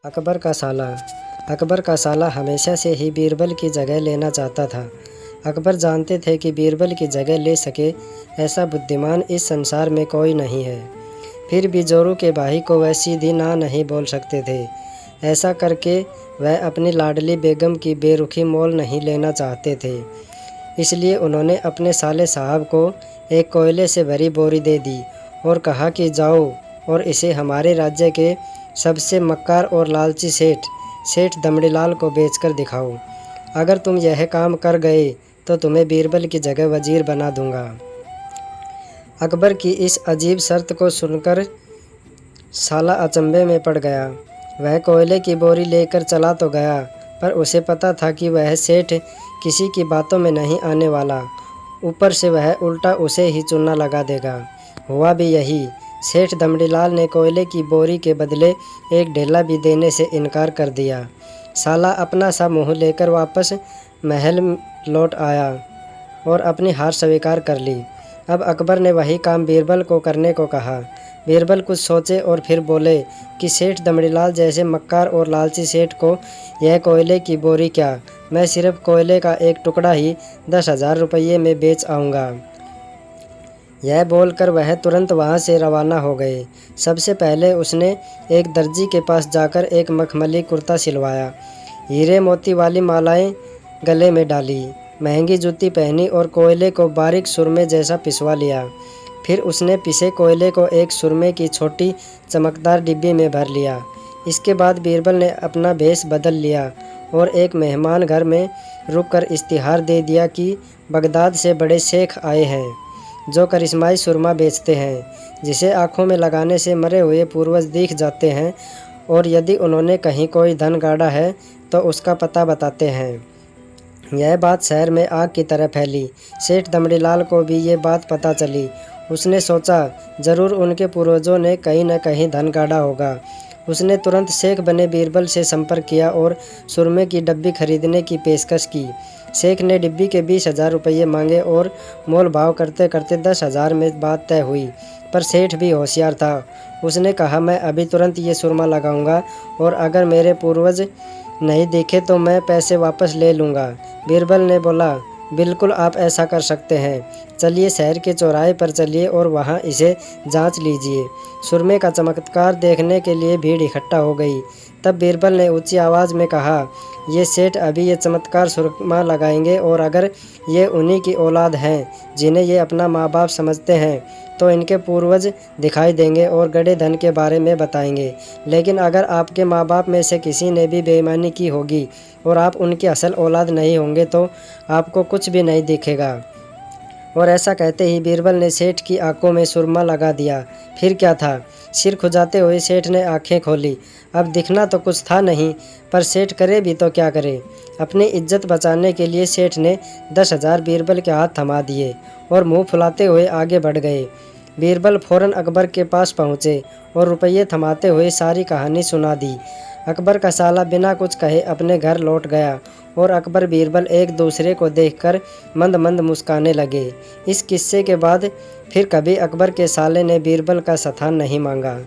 अकबर का साला। अकबर का साला हमेशा से ही बीरबल की जगह लेना चाहता था। अकबर जानते थे कि बीरबल की जगह ले सके ऐसा बुद्धिमान इस संसार में कोई नहीं है। फिर भी जोरू के भाई को वह सीधी ना नहीं बोल सकते थे। ऐसा करके वह अपनी लाडली बेगम की बेरुखी मोल नहीं लेना चाहते थे। इसलिए उन्होंने अपने साले साहब को एक कोयले से भरी बोरी दे दी और कहा कि जाओ और इसे हमारे राज्य के सबसे मक्कार और लालची सेठ दमड़ीलाल को बेचकर दिखाओ। अगर तुम यह काम कर गए तो तुम्हें बीरबल की जगह वजीर बना दूंगा। अकबर की इस अजीब शर्त को सुनकर साला अचंभे में पड़ गया। वह कोयले की बोरी लेकर चला तो गया, पर उसे पता था कि वह सेठ किसी की बातों में नहीं आने वाला। ऊपर से वह उल्टा उसे ही चूना लगा देगा। हुआ भी यही। सेठ दमड़ीलाल ने कोयले की बोरी के बदले एक ढेला भी देने से इनकार कर दिया। साला अपना सा मुँह लेकर वापस महल लौट आया और अपनी हार स्वीकार कर ली। अब अकबर ने वही काम बीरबल को करने को कहा। बीरबल कुछ सोचे और फिर बोले कि सेठ दमड़ीलाल जैसे मक्कार और लालची सेठ को यह कोयले की बोरी क्या, मैं सिर्फ कोयले का एक टुकड़ा ही 10,000 रुपये में बेच आऊँगा। यह बोलकर वह तुरंत वहाँ से रवाना हो गए। सबसे पहले उसने एक दर्जी के पास जाकर एक मखमली कुर्ता सिलवाया, हीरे मोती वाली मालाएं गले में डाली, महंगी जूती पहनी और कोयले को बारीक सुरमे जैसा पिसवा लिया। फिर उसने पिसे कोयले को एक सुरमे की छोटी चमकदार डिब्बी में भर लिया। इसके बाद बीरबल ने अपना भेष बदल लिया और एक मेहमान घर में रुककर इश्तिहार दे दिया कि बगदाद से बड़े शेख आए हैं जो करिश्माई सुरमा बेचते हैं, जिसे आँखों में लगाने से मरे हुए पूर्वज दिख जाते हैं और यदि उन्होंने कहीं कोई धन गाड़ा है तो उसका पता बताते हैं। यह बात शहर में आग की तरह फैली। सेठ दमड़ीलाल को भी ये बात पता चली। उसने सोचा ज़रूर उनके पूर्वजों ने कहीं न कहीं धन गाड़ा होगा। उसने तुरंत शेख बने बीरबल से संपर्क किया और सुरमे की डब्बी खरीदने की पेशकश की। शेख ने डिब्बी के 20,000 रुपये मांगे और मोल भाव करते करते 10,000 में बात तय हुई। पर सेठ भी होशियार था। उसने कहा, मैं अभी तुरंत ये सुरमा लगाऊंगा और अगर मेरे पूर्वज नहीं दिखे तो मैं पैसे वापस ले लूँगा। बीरबल ने बोला, बिल्कुल आप ऐसा कर सकते हैं। चलिए शहर के चौराहे पर चलिए और वहाँ इसे जांच लीजिए। सुरमे का चमत्कार देखने के लिए भीड़ इकट्ठा हो गई। तब बीरबल ने ऊंची आवाज़ में कहा, ये सेठ अभी ये चमत्कार सुरमा लगाएंगे और अगर ये उन्हीं की औलाद हैं जिन्हें ये अपना माँ बाप समझते हैं तो इनके पूर्वज दिखाई देंगे और गड़े धन के बारे में बताएंगे। लेकिन अगर आपके माँ बाप में से किसी ने भी बेईमानी की होगी और आप उनकी असल औलाद नहीं होंगे तो आपको कुछ भी नहीं दिखेगा। और ऐसा कहते ही बीरबल ने सेठ की आंखों में सुरमा लगा दिया। फिर क्या था, सिर खुजाते हुए सेठ ने आंखें खोली। अब दिखना तो कुछ था नहीं, पर सेठ करे भी तो क्या करे। अपनी इज्जत बचाने के लिए सेठ ने 10,000 बीरबल के हाथ थमा दिए और मुंह फुलाते हुए आगे बढ़ गए। बीरबल फौरन अकबर के पास पहुँचे और रुपये थमाते हुए सारी कहानी सुना दी। अकबर का साला बिना कुछ कहे अपने घर लौट गया और अकबर बीरबल एक दूसरे को देखकर मंद मंद मुस्काने लगे। इस किस्से के बाद फिर कभी अकबर के साले ने बीरबल का सथान नहीं मांगा।